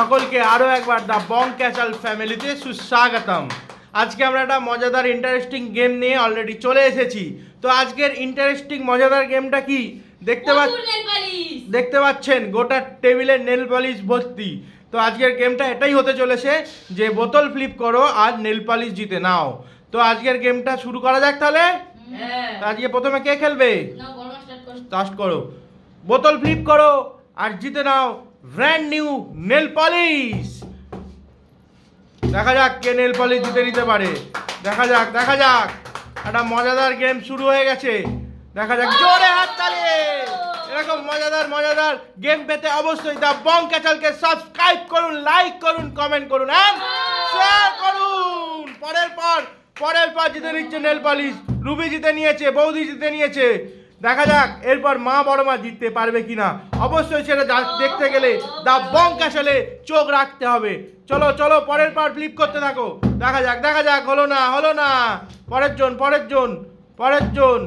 সকলকে আরও একবার দ্য বং ক্যাচাল ফ্যামিলিতে সুস্বাগতম। আজকে আমরা একটা মজাদার ইন্টারেস্টিং গেম নিয়ে অলরেডি চলে এসেছি। তো আজকের ইন্টারেস্টিং মজাদার গেমটা কি দেখতে পাচ্ছেন, গোটা টেবিলে নেল পলিশ ভর্তি। তো আজকের গেমটা এটাই হতে চলেছে যে বোতল ফ্লিপ করো আর নেল পলিশ জিতে নাও। তো আজকের গেমটা শুরু করা যাক তাহলে। আজকে প্রথমে কে খেলবে? স্টার্ট করো। বোতল ফ্লিপ করো আর জিতে নাও ব্র্যান্ড নিউ নেল পলিশ। দেখা যাক কে নেল পলিশ জিতে নিতে পারে। দেখা যাক একটা মজাদার গেম শুরু হয়ে গেছে। দেখা যাক, জোরে হাত তালি। এরকম মজাদার গেম পেতে অবশ্যই দ্য বং ক্যাচালকে সাবস্ক্রাইব করুন, লাইক করুন, কমেন্ট করুন এন্ড শেয়ার করুন। পরের পর জিতে নিচ্ছে নেল পলিশ। রুবি জিতে নিয়েছে, বৌদি জিতে নিয়েছে। দেখা যাক এরপর মা বড় মা জিততে পারবে কিনা। অবশ্যই সেটা দেখতে গেলে দ্য বং ক্যাচালে চোখ রাখতে হবে। চলো পরের পর ফ্লিপ করতে থাকো। দেখা যাক হলো না। পরের জন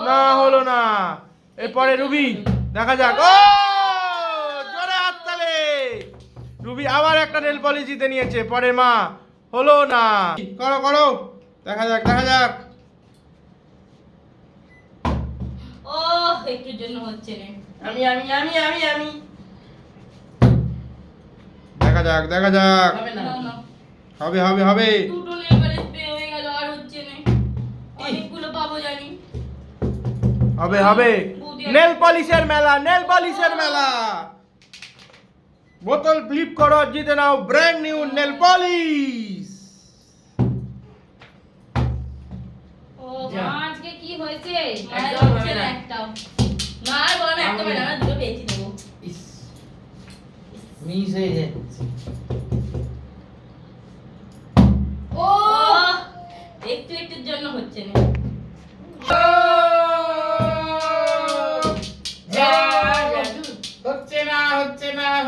না হলো না। এরপরে রুবি। দেখা যাক, ও জোরে হাততালি। রুবি আবার একটা নেল পলিশ জিতে নিয়েছে। পরে মা, হলো না। করো। দেখা যাক। ও একটুর জন্য হচ্ছে না। আমি দেখা যাক। হবে। দুটো নেল পলিশ পেয়ে হয়ে গেল, আর হচ্ছে না। অনেকগুলো পাবো জানি। হবে। নেল পলিশের মেলা। বোতল ফ্লিপ করো, জিতে নাও ব্র্যান্ড নিউ নেল পলিশ। ও আজকে কি হয়েছে? আর হচ্ছে না একটাও। না আর বলো না, একটা বেলা দুটো পেয়েছি দেবো। মিস হয়ে যাচ্ছে। ও একটুর জন্য হচ্ছে না।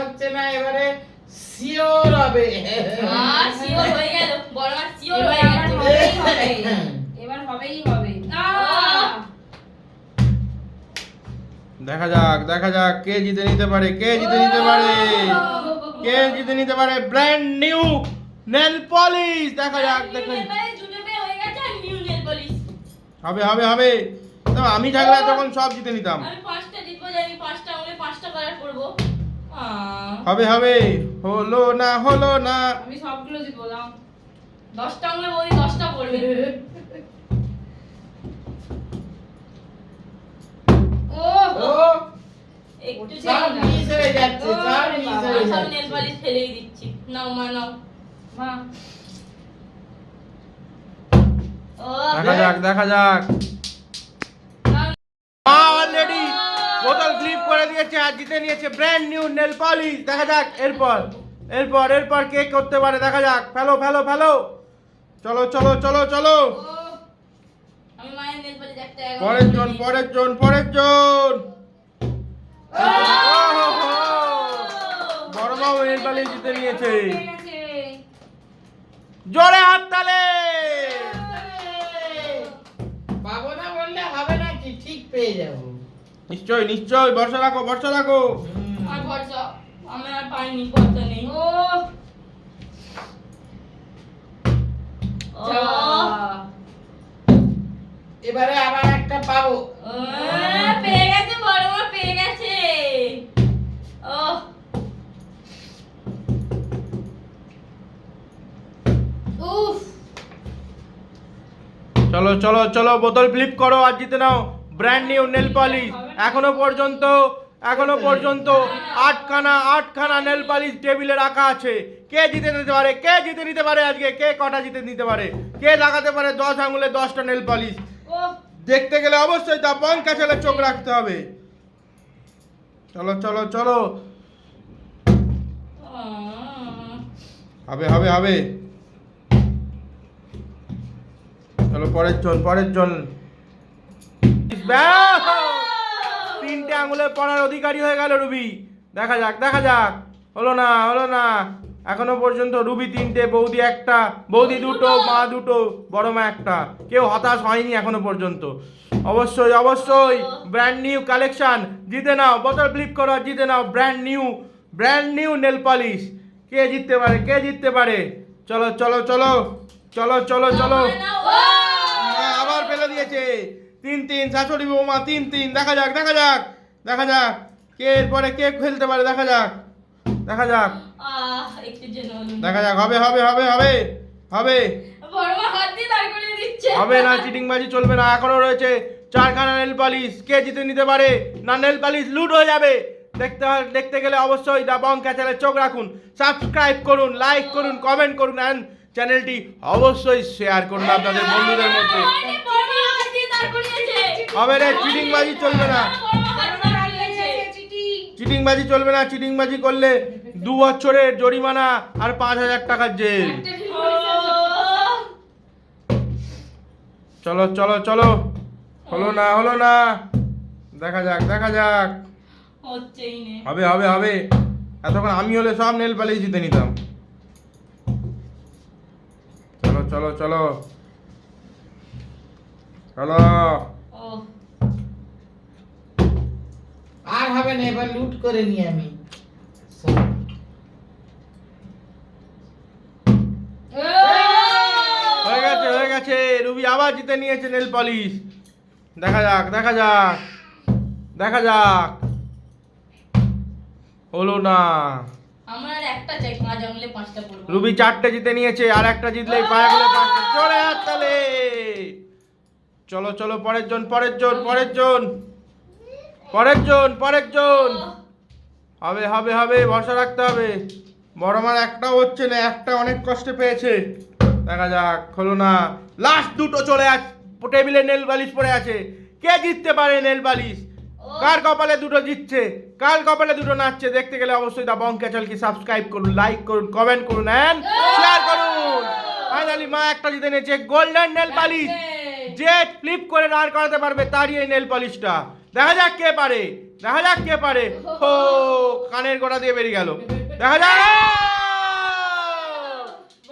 হচ্ছে না এবারে শিওর হবে। শিওর হয়ে গেল, বড় মা শিওর হয়ে গেল। এবার হবেই হবে। দেখা যাক কে জিতে নিতে পারে ব্র্যান্ড নিউ নেল পলিশ। দেখা যাক। দুটো পেয়ে হয়ে গেছে আর নিউ নেল পলিশ। হবে। তো আমি থাকলে তখন সব জিতে নিতাম। আমি পাঁচটা জিতবো জানি, পাঁচটা হলে পাঁচটা কালার করবো। হবে। হলো না। আমি সবগুলো জিতবো, দাও। 10টা হলে বলি 10টা পড়বে। ও একটু সব মিস হয়ে যাচ্ছে, সব নেল পলিশ ফেলেই দিচ্ছি। নাও মা, নাও মা। ও দেখা যাক। মা অলরেডি বোতল ফ্লিপ করে দিয়েছে আর জিতে নিয়েছে ব্র্যান্ড নিউ নেল পলিশ। দেখা যাক এরপর কে করতে পারে। দেখা যাক। ফেলো। চলো। আমি মায়ের নেল পলিশ একটা পরের জন। বড় মাও নেল পলিশ জিতে নিয়েছে। জোরে হাততালি। পাবো না বললে হবে নাকি? ঠিক পেয়ে যাবো। নিশ্চয়। ভরসা রাখো। আর ভরসা আমি আর পাইনি, ভরসা নেই। এবারে আবার একটা পাবো। পেয়ে গেছে, বড় মা পেয়ে গেছে। উফ চলো বোতল ফ্লিপ করো আর জিতে নাও ব্র্যান্ড নিউ নেল পলিশ। এখনো পর্যন্ত আটখানা নেল পলিশ টেবিলে রাখা আছে। কে জিতে নিতে পারে আজকে? কে কটা জিতে নিতে পারে? কে লাগাতে পারে 10 আঙুলে 10টা নেল পলিশ? দেখতে গেলে অবশ্যই দ্য বং ক্যাচালে চোখ রাখতে হবে। চলো। হবে। চলো পরের জন। তিনটে আঙুলে পড়ার অধিকারী হয়ে গেল রুবি। দেখা যাক। হলো না। এখনো পর্যন্ত রুবি 3টে, বৌদি 1টা, বৌদি 2টো, মা 2টো, বড় মা 1টা। কেউ হতাশ হয়নি এখনো পর্যন্ত। অবশ্যই ব্র্যান্ড নিউ কালেকশন জিতে নাও। বোতল ফ্লিপ করো, জিতে নাও ব্র্যান্ড নিউ নেল পলিশ। কে জিততে পারে, কে জিততে পারে? চলো চলো চলো চলো চলো চলো। আবার ফেলে দিয়েছে। 3-3 শাশুড়ি বৌমা 3-3। দেখা যাক দেখা যাক দেখা যাক কে এরপরে কে খেলতে পারে। দেখা যাক দেখা যাক একটু জন্য দেখা যাক। হবে হবে হবে হবে হবে বড় মা হাত দিয়ে দাঁড় করিয়ে দিচ্ছে। হবে না, চিটিংবাজি চলবে না। এখনো রয়েছে 4খানা নেল পালিশ। কে জিতে নিতে পারে? না নেল পালিশ লুট হয়ে যাবে। দেখতে গেলে অবশ্যই দা বং চ্যানেলে চোখ রাখুন, সাবস্ক্রাইব করুন, লাইক করুন, কমেন্ট করুন এন্ড চ্যানেলটি অবশ্যই শেয়ার করুন আপনাদের বন্ধুদের মধ্যে। বড় মা হাত দিয়ে দাঁড় করিয়েছে। হবে রে, চিটিংবাজি চলবে না, বড় মা হাত দিয়ে দাঁড় করিয়েছে। চিটিংবাজি চলবে না। চিটিংবাজি করলে 2 বছরের জরিমানা আর 5,000 টাকার জেল। চলো চলো চলো। হলো না হলো না। দেখা যাক দেখা যাক। হচ্ছেই না। হবে হবে হবে। এতক্ষণ আমি হলে সব নেল পালিশ জিতে নিতাম। চলো চলো চলো চলো। ও আর হবে না, এবার লুট করে নি আমি। হয়ে গেছে হয়ে গেছে। রুবি আবার জিতে নিয়েছে নেল পালিশ। দেখা যাক দেখা যাক দেখা যাক। হলো না। আমার আর একটা চাই, 5 আঙুলে 5টা পড়বো। রুবি 4টে জিতে নিয়েছে, আর একটা জিতলেই 5 আঙুলে 5টা। জোরে হাততালি। চলো চলো পরের জন পরের জন পরের জন পরের জন পরের জন। হবে হবে হবে, ভরসা রাখতে হবে। বড় মার একটাও হচ্ছে না, একটা অনেক কষ্টে পেয়েছে। দেখা যাক। হলো না। লাস্ট দুটো চলে আস, টেবিলে নেল পালিশ পড়ে আছে। কে জিততে পারে নেল পালিশ? কার কপালে দুটো জিতছে, কার কপালে দুটো নাচছে? দেখতে গেলে অবশ্যই দা বং চ্যানেলকে সাবস্ক্রাইব করুন, লাইক করুন, কমেন্ট করুন এন্ড শেয়ার করুন। ফাইনালি মা একটা জিতে নিয়েছে গোল্ডেন নেল পালিশ। যে ফ্লিপ করে দাঁড় করাতে পারবে তারই এই নেল পালিশটা। দেখা যাক কে পারে, দেখা যাক কে পারে। ও কানের গোড়া দিয়ে বেরিয়ে গেল। দেখা যাক।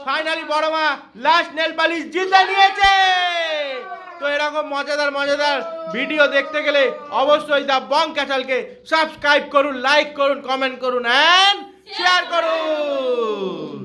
ফাইনালি বড় মা লাস্ট নেল পালিশ জিতে নিয়েছে। তো এরকম মজাদার মজাদার ভিডিও দেখতে গেলে অবশ্যই দা বং চ্যানেলকে সাবস্ক্রাইব করুন, লাইক করুন, কমেন্ট করুন এন্ড শেয়ার করুন।